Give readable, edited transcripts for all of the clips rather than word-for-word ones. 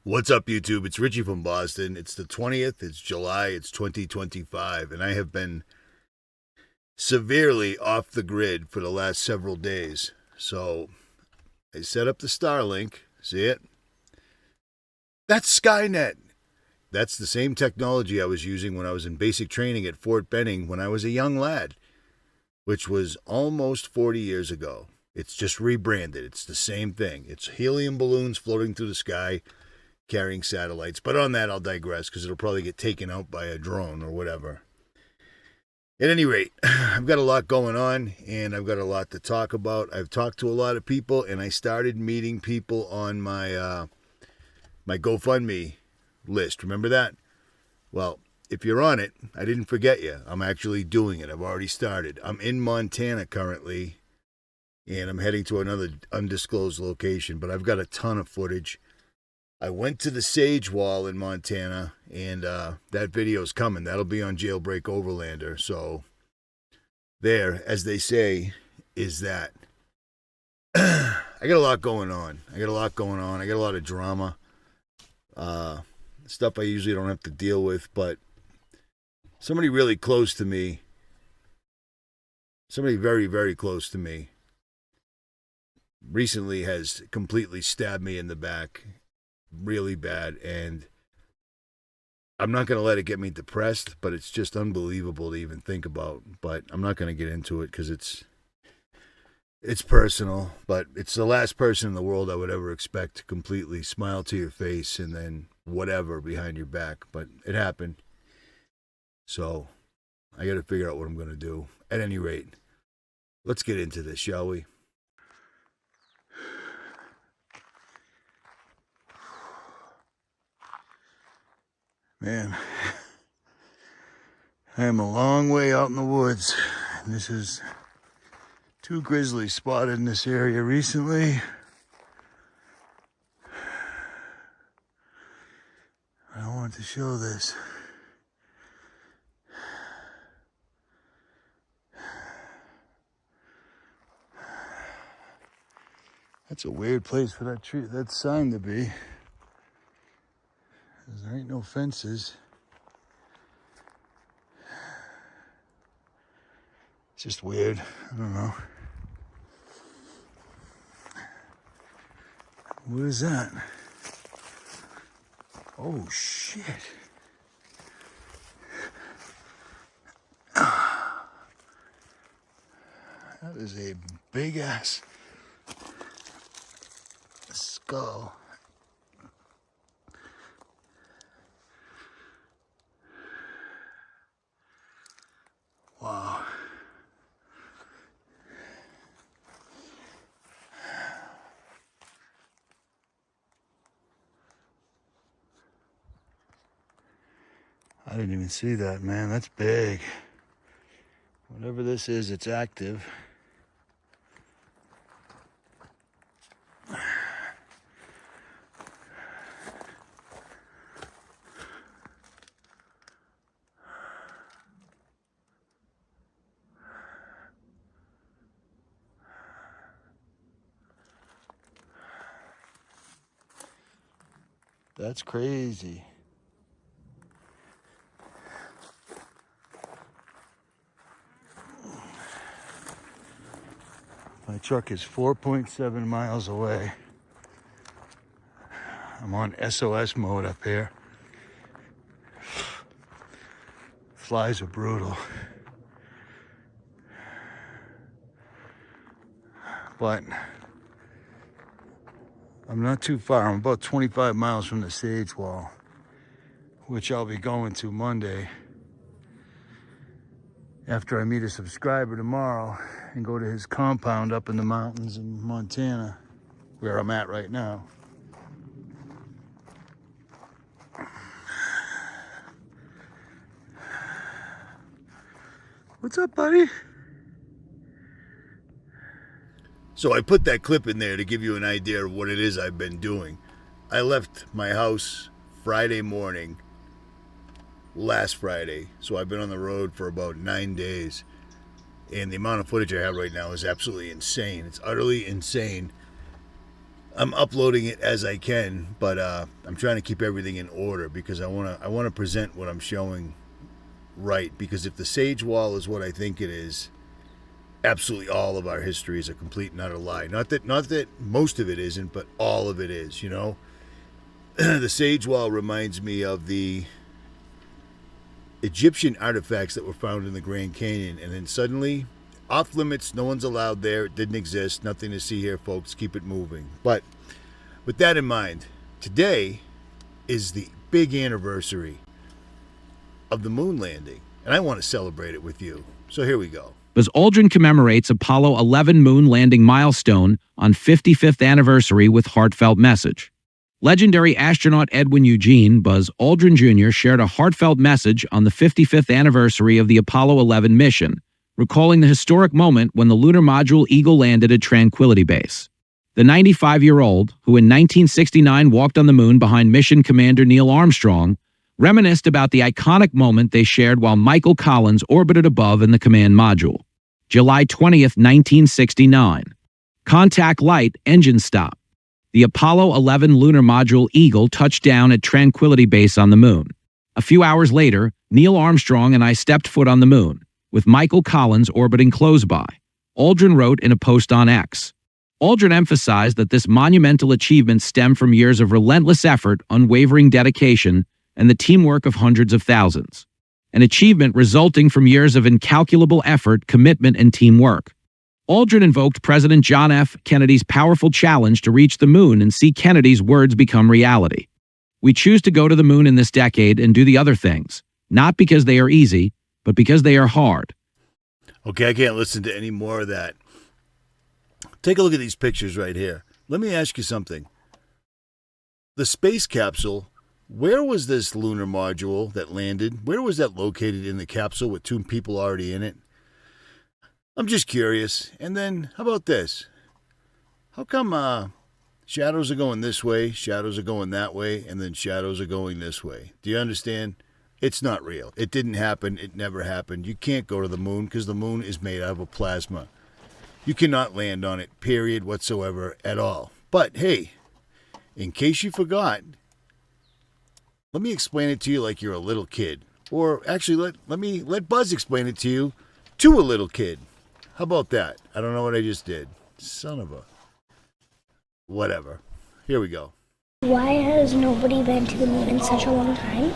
What's up, YouTube? It's Richie from Boston. It's the 20th. It's July. It's 2025. And I have been severely off the grid for the last several days. So I set up the Starlink. See it? That's Skynet. That's the same technology I was using when I was in basic training at Fort Benning when I was a young lad, which was almost 40 years ago. It's just rebranded. It's the same thing. It's helium balloons floating through the sky, carrying satellites. But on that, I'll digress because it'll probably get taken out by a drone or whatever. At any rate, I've got a lot going on, and I've got a lot to talk about. I've talked to a lot of people, and I started meeting people on my my GoFundMe list. Remember that? Well, if you're on it, I didn't forget you. I'm actually doing it. I've already started. I'm in Montana currently, and I'm heading to another undisclosed location, but I've got a ton of footage. I went to the Sage Wall in Montana, and that video's coming. That'll be on Jailbreak Overlander. So there, as they say, is that. I got a lot going on. I got a lot of drama. Stuff I usually don't have to deal with, but somebody really close to me, somebody very, very close to me, recently has completely stabbed me in the back really bad, and I'm not going to let it get me depressed, but it's just unbelievable to even think about. But I'm not going to get into it because it's personal, but it's the last person in the world I would ever expect to completely smile to your face and then whatever behind your back. But it happened. So I got to figure out what I'm going to do. At any rate, let's get into this, shall we? Man, I am a long way out in the woods. And this is 2 grizzlies spotted in this area recently. I want to show this. That's a weird place for that tree, that sign to be. There ain't no fences. It's just weird. I don't know. What is that? Oh, shit. That is a big ass skull. Wow. I didn't even see that, man. That's big. Whatever this is, it's active. That's crazy. My truck is 4.7 miles away. I'm on SOS mode up here. Flies are brutal. But I'm not too far. I'm about 25 miles from the Sage Wall, which I'll be going to Monday after I meet a subscriber tomorrow and go to his compound up in the mountains in Montana, where I'm at right now. What's up, buddy? So I put that clip in there to give you an idea of what it is I've been doing. I left my house Friday morning, last Friday, so I've been on the road for about 9 days. And the amount of footage I have right now is absolutely insane. It's utterly insane. I'm uploading it as I can, but I'm trying to keep everything in order because I want to present what I'm showing right. Because if the Sage Wall is what I think it is, absolutely all of our history is a complete and utter lie. Not that most of it isn't, but all of it is. You know, the Sage Wall reminds me of the Egyptian artifacts that were found in the Grand Canyon, and then suddenly, off limits, no one's allowed there, it didn't exist, nothing to see here, folks, keep it moving. But with that in mind, today is the big anniversary of the moon landing, and I want to celebrate it with you. So here we go. 𝗏𝗍𝗆 commemorates Apollo 11 moon landing milestone on 55th anniversary with heartfelt message. Legendary astronaut Edwin Eugene Buzz Aldrin Jr. shared a heartfelt message on the 55th anniversary of the Apollo 11 mission, recalling the historic moment when the lunar module Eagle landed at Tranquility Base. The 95-year-old, who in 1969 walked on the moon behind mission commander Neil Armstrong, reminisced about the iconic moment they shared while Michael Collins orbited above in the command module. July 20th, 1969. Contact light, engine stop. The Apollo 11 lunar module Eagle touched down at Tranquility Base on the moon. A few hours later, Neil Armstrong and I stepped foot on the moon, with Michael Collins orbiting close by, Aldrin wrote in a post on X. Aldrin emphasized that this monumental achievement stemmed from years of relentless effort, unwavering dedication, and the teamwork of hundreds of thousands. An achievement resulting from years of incalculable effort, commitment, and teamwork. Aldrin invoked President John F. Kennedy's powerful challenge to reach the moon and see Kennedy's words become reality. We choose to go to the moon in this decade and do the other things, not because they are easy, but because they are hard. Okay, I can't listen to any more of that. Take a look at these pictures right here. Let me ask you something. The space capsule, where was this lunar module that landed? Where was that located in the capsule with 2 people already in it? I'm just curious. And then, how about this? How come shadows are going this way, shadows are going that way, and then shadows are going this way? Do you understand? It's not real. It didn't happen. It never happened. You can't go to the moon because the moon is made out of a plasma. You cannot land on it, period, whatsoever, at all. But, hey, in case you forgot, let me explain it to you like you're a little kid. Or actually, let Buzz explain it to you to a little kid. How about that? I don't know what I just did. Son of a... Whatever. Here we go. Why has nobody been to the moon in such a long time?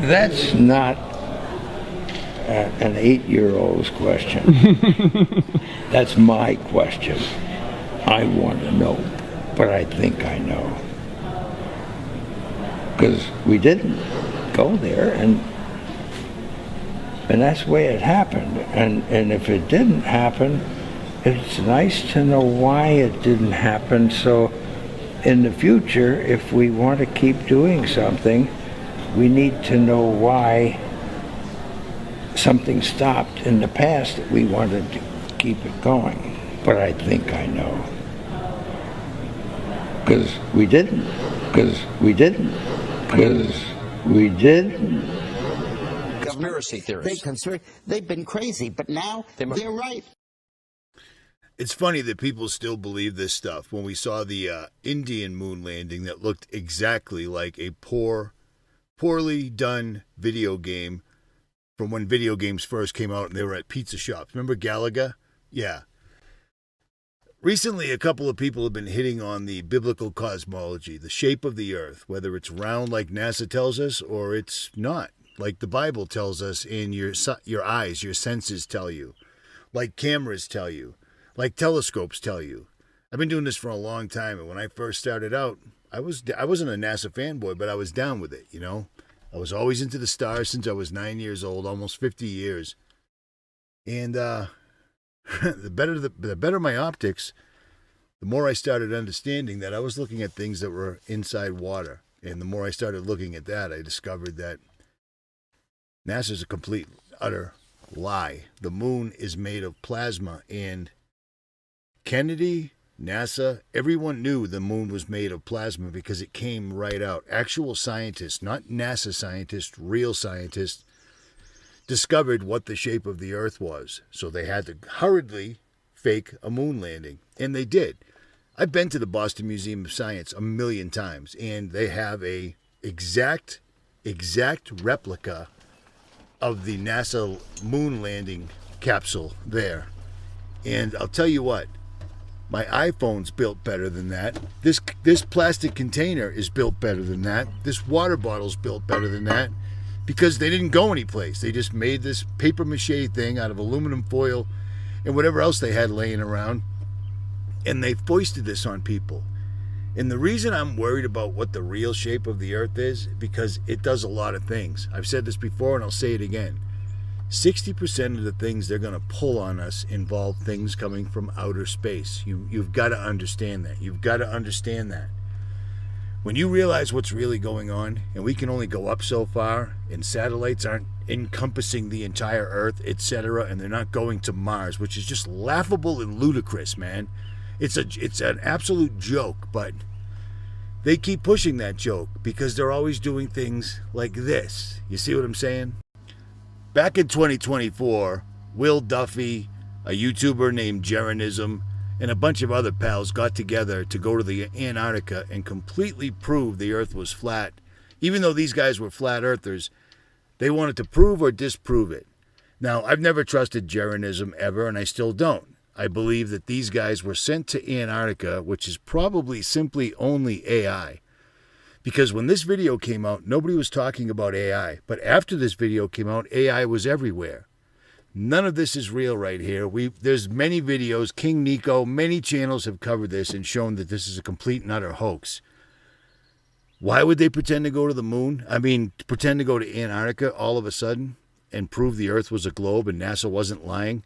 That's not an 8-year-old's question. That's my question. I want to know, but I think I know. Because we didn't go there, and that's the way it happened. And if it didn't happen, it's nice to know why it didn't happen, so in the future, if we want to keep doing something, we need to know why something stopped in the past that we wanted to keep it going. But I think I know. Because we didn't. Conspiracy theorists. They've been crazy, but now they're right. It's funny that people still believe this stuff when we saw the Indian moon landing that looked exactly like a poorly done video game from when video games first came out and they were at pizza shops. Remember Galaga? Yeah. Recently, a couple of people have been hitting on the biblical cosmology, the shape of the earth, whether it's round like NASA tells us or it's not, like the Bible tells us and your eyes, your senses tell you, like cameras tell you, like telescopes tell you. I've been doing this for a long time, and when I first started out, I wasn't a NASA fanboy, but I was down with it, you know? I was always into the stars since I was 9 years old, almost 50 years. And the better my optics, the more I started understanding that I was looking at things that were inside water. And the more I started looking at that, I discovered that NASA's a complete, utter lie. The moon is made of plasma, and Kennedy, NASA, everyone knew the moon was made of plasma because it came right out. Actual scientists, not NASA scientists, real scientists, discovered what the shape of the earth was. So they had to hurriedly fake a moon landing. And they did. I've been to the Boston Museum of Science a million times, and they have a exact replica of the NASA moon landing capsule there. And I'll tell you what, my iPhone's built better than that. This plastic container is built better than that. This water bottle's built better than that, because they didn't go anyplace. They just made this paper mache thing out of aluminum foil and whatever else they had laying around, and they foisted this on people. And the reason I'm worried about what the real shape of the Earth is, because it does a lot of things. I've said this before and I'll say it again. 60% of the things they're going to pull on us involve things coming from outer space. You've got to understand that. You've got to understand that. When you realize what's really going on, and we can only go up so far, and satellites aren't encompassing the entire Earth, etc., and they're not going to Mars, which is just laughable and ludicrous, man. It's an absolute joke, but they keep pushing that joke because they're always doing things like this. You see what I'm saying? Back in 2024, Will Duffy, a YouTuber named 𝗲𝗔𝗍𝗔, and a bunch of other pals got together to go to the Antarctica and completely prove the Earth was flat. Even though these guys were flat earthers, they wanted to prove or disprove it. Now, I've never trusted 𝗲𝗔𝗍𝗔 ever, and I still don't. I believe that these guys were sent to Antarctica, which is probably simply only AI. Because when this video came out, nobody was talking about AI. But after this video came out, AI was everywhere. None of this is real right here. There's many videos, King Nico, many channels have covered this and shown that this is a complete and utter hoax. Why would they pretend to go to the moon? I mean, pretend to go to Antarctica all of a sudden and prove the Earth was a globe and NASA wasn't lying?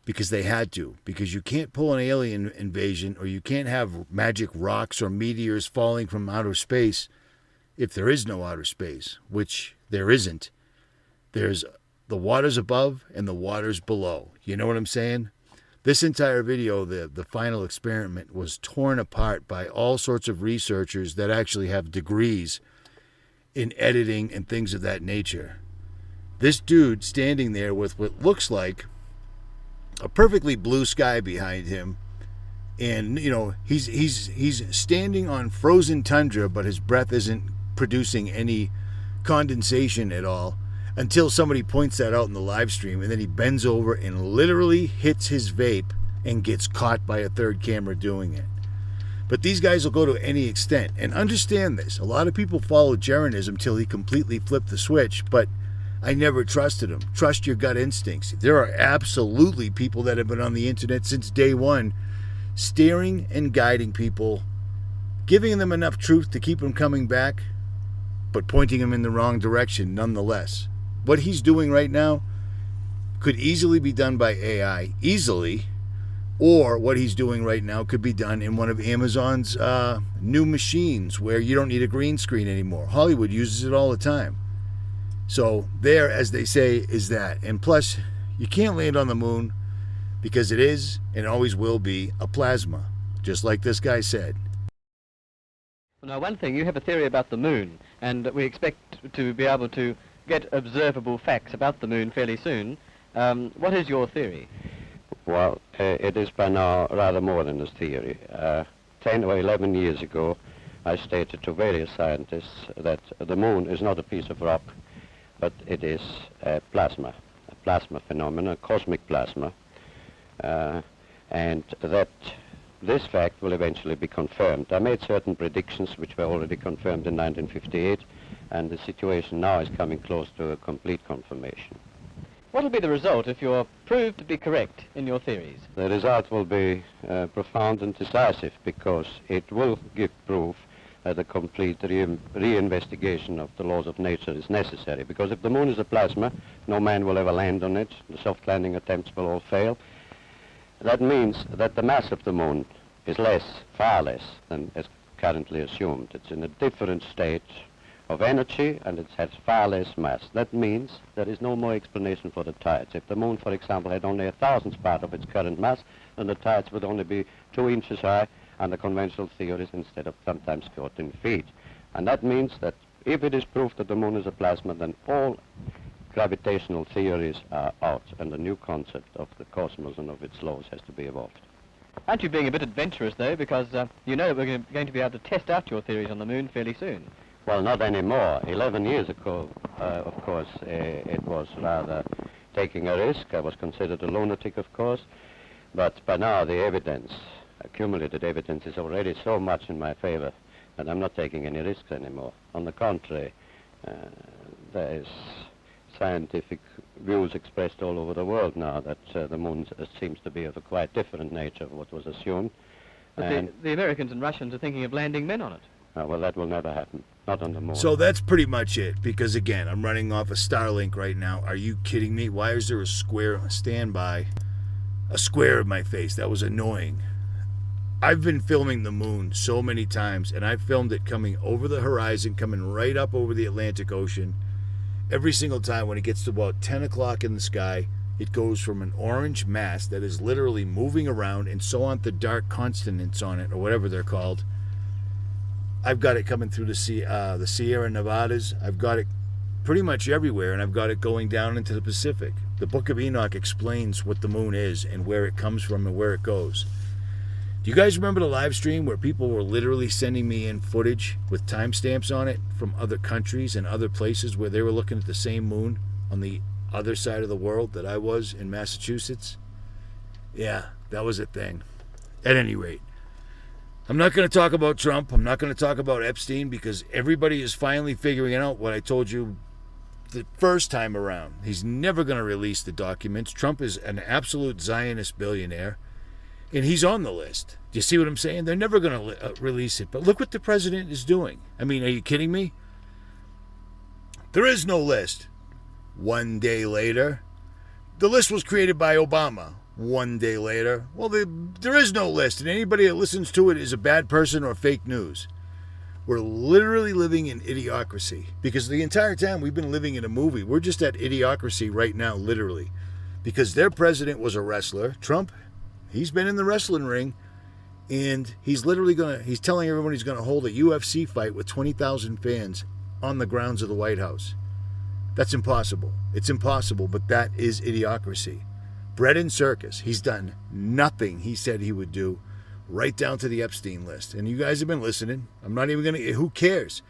Because they had to. Because you can't pull an alien invasion, or you can't have magic rocks or meteors falling from outer space if there is no outer space, which there isn't. There's the waters above and the waters below. You know what I'm saying? This entire video, the final experiment, was torn apart by all sorts of researchers that actually have degrees in editing and things of that nature. This dude standing there with what looks like a perfectly blue sky behind him, and he's standing on frozen tundra, but his breath isn't producing any condensation at all until somebody points that out in the live stream, and then he bends over and literally hits his vape and gets caught by a third camera doing it. But these guys will go to any extent, and understand this. A lot of people followed 𝗲𝗔𝗍𝗔 till he completely flipped the switch, but I never trusted him. Trust your gut instincts. There are absolutely people that have been on the internet since day one, steering and guiding people, giving them enough truth to keep them coming back, but pointing them in the wrong direction nonetheless. What he's doing right now could easily be done by AI, easily, or what he's doing right now could be done in one of Amazon's new machines where you don't need a green screen anymore. Hollywood uses it all the time. So there, as they say, is that. And plus, you can't land on the moon because it is and always will be a plasma, just like this guy said. Now, one thing, you have a theory about the moon, and we expect to be able to get observable facts about the moon fairly soon. What is your theory? Well, it is by now rather more than a theory. 10 or 11 years ago, I stated to various scientists that the moon is not a piece of rock, but it is a plasma phenomenon, a cosmic plasma, and that this fact will eventually be confirmed. I made certain predictions which were already confirmed in 1958, and the situation now is coming close to a complete confirmation. What will be the result if you're proved to be correct in your theories? The result will be profound and decisive, because it will give proof that a complete reinvestigation of the laws of nature is necessary. Because if the moon is a plasma, no man will ever land on it. The soft landing attempts will all fail. That means that the mass of the moon is less, far less, than is currently assumed. It's in a different state of energy, and it has far less mass. That means there is no more explanation for the tides. If the moon, for example, had only 1,000th part of its current mass, then the tides would only be 2 inches high under conventional theories instead of sometimes 14 feet. And that means that if it is proved that the moon is a plasma, then all gravitational theories are out, and a new concept of the cosmos and of its laws has to be evolved. Aren't you being a bit adventurous, though, because you know we're going to be able to test out your theories on the moon fairly soon? Well, not anymore. 11 years ago, of course, it was rather taking a risk. I was considered a lunatic, of course, but by now the evidence, accumulated evidence, is already so much in my favor that I'm not taking any risks anymore. On the contrary, there is scientific views expressed all over the world now that the moon seems to be of a quite different nature of what was assumed. But the Americans and Russians are thinking of landing men on it. Well, that will never happen. Not on the moon. So that's pretty much it, because again, I'm running off a Starlink right now. Are you kidding me? Why is there a square standby? A square of my face. That was annoying. I've been filming the moon so many times, and I've filmed it coming over the horizon, coming right up over the Atlantic Ocean. Every single time when it gets to about 10 o'clock in the sky, it goes from an orange mass that is literally moving around, and so on the dark continents on it, or whatever they're called. I've got it coming through the Sierra Nevadas. I've got it pretty much everywhere, and I've got it going down into the Pacific. The Book of Enoch explains what the moon is and where it comes from and where it goes. Do you guys remember the live stream where people were literally sending me in footage with timestamps on it from other countries and other places where they were looking at the same moon on the other side of the world that I was in Massachusetts? Yeah, that was a thing. At any rate, I'm not going to talk about Trump. I'm not going to talk about Epstein, because everybody is finally figuring out what I told you the first time around. He's never going to release the documents. Trump is an absolute Zionist billionaire, and he's on the list. Do you see what I'm saying? They're never going to release it. But look what the president is doing. I mean, are you kidding me? There is no list. One day later, the list was created by Obama. One day later, well, there is no list, and anybody that listens to it is a bad person or fake news. We're literally living in idiocracy, because the entire time we've been living in a movie. We're just at idiocracy right now, literally, because their president was a wrestler. Trump, he's been in the wrestling ring, and he's telling everyone he's going to hold a UFC fight with 20,000 fans on the grounds of the White House. That's impossible. It's impossible, but that is idiocracy. Bread and circus. He's done nothing he said he would do, right down to the Epstein list. And you guys have been listening. I'm not even going to... Who cares?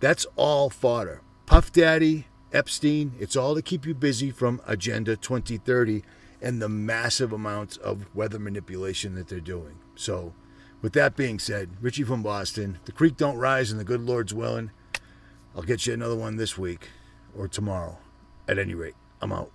That's all fodder. Puff Daddy, Epstein, it's all to keep you busy from Agenda 2030 and the massive amounts of weather manipulation that they're doing. So, with that being said, Richie from Boston, the creek don't rise and the good Lord's willing. I'll get you another one this week or tomorrow. At any rate, I'm out.